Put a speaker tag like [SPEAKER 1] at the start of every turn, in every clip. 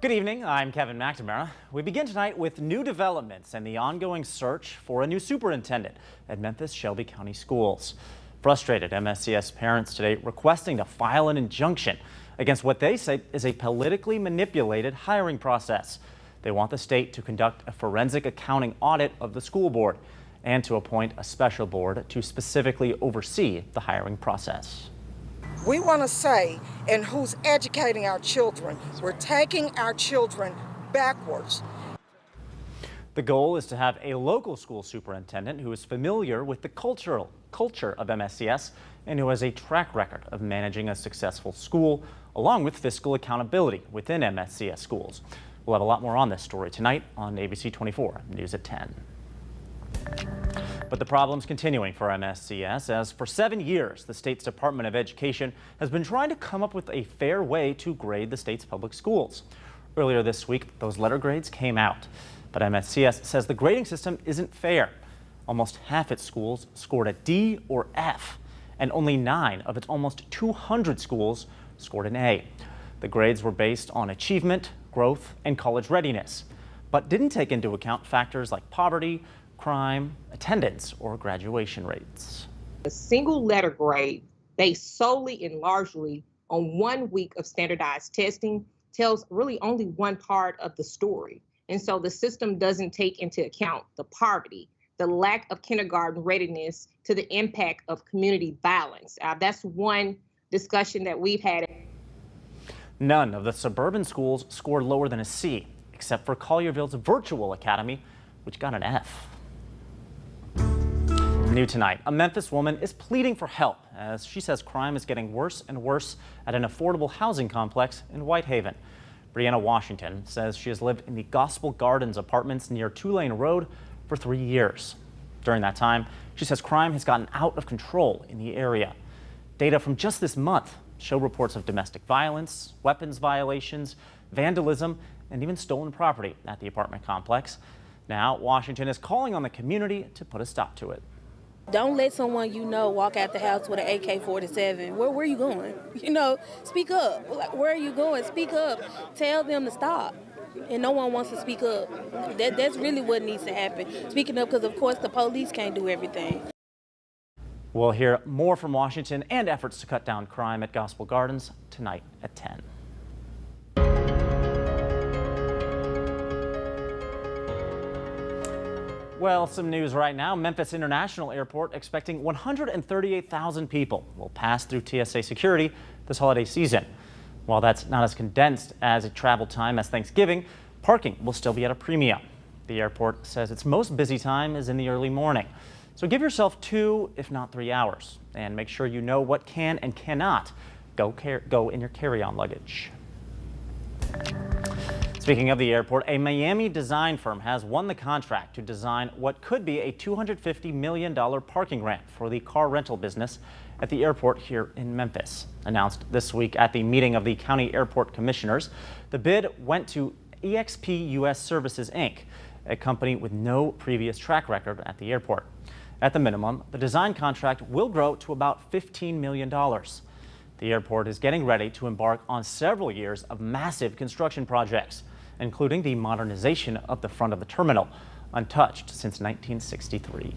[SPEAKER 1] Good evening, I'm Kevin McNamara. We begin tonight with new developments and the ongoing search for a new superintendent at Memphis Shelby County Schools. Frustrated MSCS parents today requesting to file an injunction against what they say is a politically manipulated hiring process. They want the state to conduct a forensic accounting audit of the school board and to appoint a special board to specifically oversee the hiring process.
[SPEAKER 2] We want to say, and who's educating our children. We're taking our children backwards.
[SPEAKER 1] The goal is to have a local school superintendent who is familiar with the culture of MSCS and who has a track record of managing a successful school, along with fiscal accountability within MSCS schools. We'll have a lot more on this story tonight on ABC24 News at 10. But the problem's continuing for MSCS, as for 7 years, the state's Department of Education has been trying to come up with a fair way to grade the state's public schools. Earlier this week, those letter grades came out, but MSCS says the grading system isn't fair. Almost half its schools scored a D or F, and only 9 of its almost 200 schools scored an A. The grades were based on achievement, growth, and college readiness, but didn't take into account factors like poverty, crime, attendance, or graduation rates.
[SPEAKER 3] A single letter grade based solely and largely on 1 week of standardized testing tells really only one part of the story. And so the system doesn't take into account the poverty, the lack of kindergarten readiness, to the impact of community violence. That's one discussion that we've had.
[SPEAKER 1] None of the suburban schools scored lower than a C, except for Collierville's Virtual Academy, which got an F. New tonight, a Memphis woman is pleading for help as she says crime is getting worse and worse at an affordable housing complex in Whitehaven. Brianna Washington says she has lived in the Gospel Gardens apartments near Tulane Road for 3 years. During that time, she says crime has gotten out of control in the area. Data from just this month show reports of domestic violence, weapons violations, vandalism, and even stolen property at the apartment complex. Now, Washington is calling on the community to put a stop to it.
[SPEAKER 4] Don't let someone you know walk out the house with an AK-47. Where are you going? Speak up. Like, where are you going? Speak up. Tell them to stop. And no one wants to speak up. That's really what needs to happen. Speaking up, because of course the police can't do everything.
[SPEAKER 1] We'll hear more from Washington and efforts to cut down crime at Gospel Gardens tonight at 10. Well, some news right now. Memphis International Airport expecting 138,000 people will pass through TSA security this holiday season. While that's not as condensed as a travel time as Thanksgiving, parking will still be at a premium. The airport says its most busy time is in the early morning. So give yourself 2, if not 3 hours, and make sure you know what can and cannot go in your carry-on luggage. Speaking of the airport, a Miami design firm has won the contract to design what could be a $250 million parking ramp for the car rental business at the airport here in Memphis. Announced this week at the meeting of the county airport commissioners, the bid went to EXP US Services, Inc., a company with no previous track record at the airport. At the minimum, the design contract will grow to about $15 million. The airport is getting ready to embark on several years of massive construction projects, including the modernization of the front of the terminal, untouched since 1963.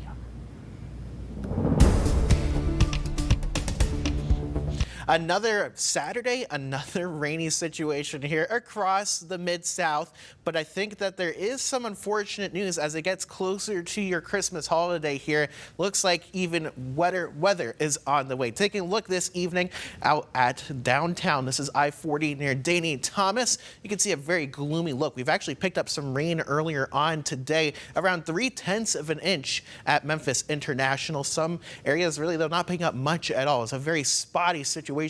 [SPEAKER 5] Another Saturday, another rainy situation here across the Mid-South, but I think that there is some unfortunate news as it gets closer to your Christmas holiday here. Looks like even weather is on the way. Taking a look this evening out at downtown. This is I-40 near Danny Thomas. You can see a very gloomy look. We've actually picked up some rain earlier on today, around 3/10 of an inch at Memphis International. Some areas really, they're not picking up much at all. It's a very spotty situation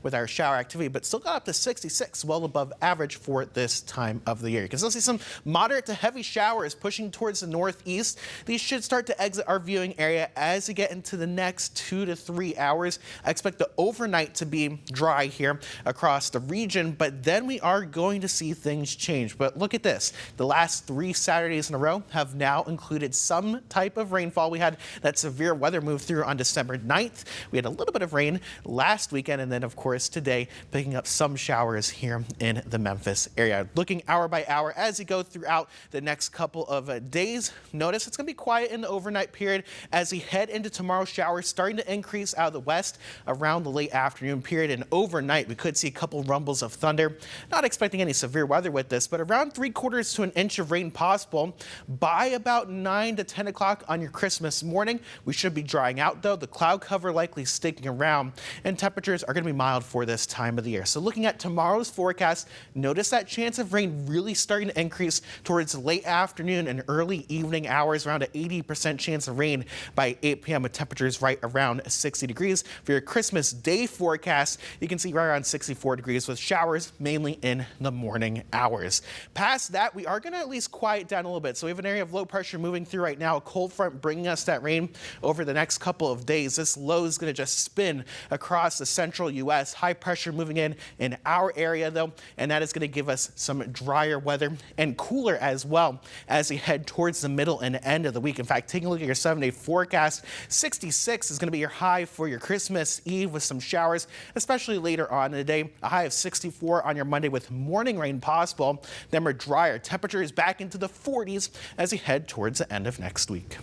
[SPEAKER 5] with our shower activity, but still got up to 66, well above average for this time of the year. You can still see some moderate to heavy showers pushing towards the northeast. These should start to exit our viewing area as we get into the next 2 to 3 hours. I expect the overnight to be dry here across the region, but then we are going to see things change. But look at this. The last 3 Saturdays in a row have now included some type of rainfall. We had that severe weather move through on December 9th. We had a little bit of rain last weekend weekend. And then, of course, today, picking up some showers here in the Memphis area. Looking hour by hour as you go throughout the next couple of days. Notice it's going to be quiet in the overnight period as we head into tomorrow. Showers starting to increase out of the west around the late afternoon period. And overnight, we could see a couple rumbles of thunder. Not expecting any severe weather with this, but around 3/4 to an inch of rain possible by about 9 to 10 o'clock on your Christmas morning. We should be drying out, though. The cloud cover likely sticking around, and temperatures are going to be mild for this time of the year. So looking at tomorrow's forecast, notice that chance of rain really starting to increase towards late afternoon and early evening hours, around an 80% chance of rain by 8 p.m. with temperatures right around 60 degrees. For your Christmas Day forecast, you can see right around 64 degrees with showers mainly in the morning hours. Past that, we are going to at least quiet down a little bit. So we have an area of low pressure moving through right now, a cold front bringing us that rain over the next couple of days. This low is going to just spin across the central U.S. High pressure moving in our area, though, and that is going to give us some drier weather and cooler as well as we head towards the middle and end of the week. In fact, taking a look at your 7-day forecast, 66 is going to be your high for your Christmas Eve with some showers, especially later on in the day. A high of 64 on your Monday with morning rain possible. Then we're drier. Temperatures back into the 40s as we head towards the end of next week.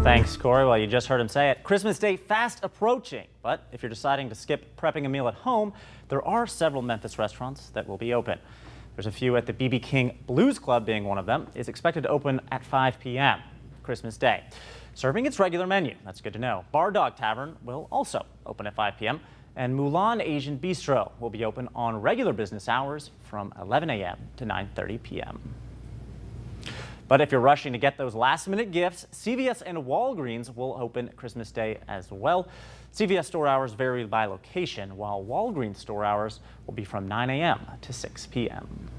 [SPEAKER 1] Thanks, Corey. Well, you just heard him say it. Christmas Day fast approaching. But if you're deciding to skip prepping a meal at home, there are several Memphis restaurants that will be open. There's a few at the B.B. King Blues Club being one of them. Is expected to open at 5 p.m. Christmas Day. Serving its regular menu. That's good to know. Bar Dog Tavern will also open at 5 p.m. And Mulan Asian Bistro will be open on regular business hours from 11 a.m. to 9:30 p.m. But if you're rushing to get those last-minute gifts, CVS and Walgreens will open Christmas Day as well. CVS store hours vary by location, while Walgreens store hours will be from 9 a.m. to 6 p.m.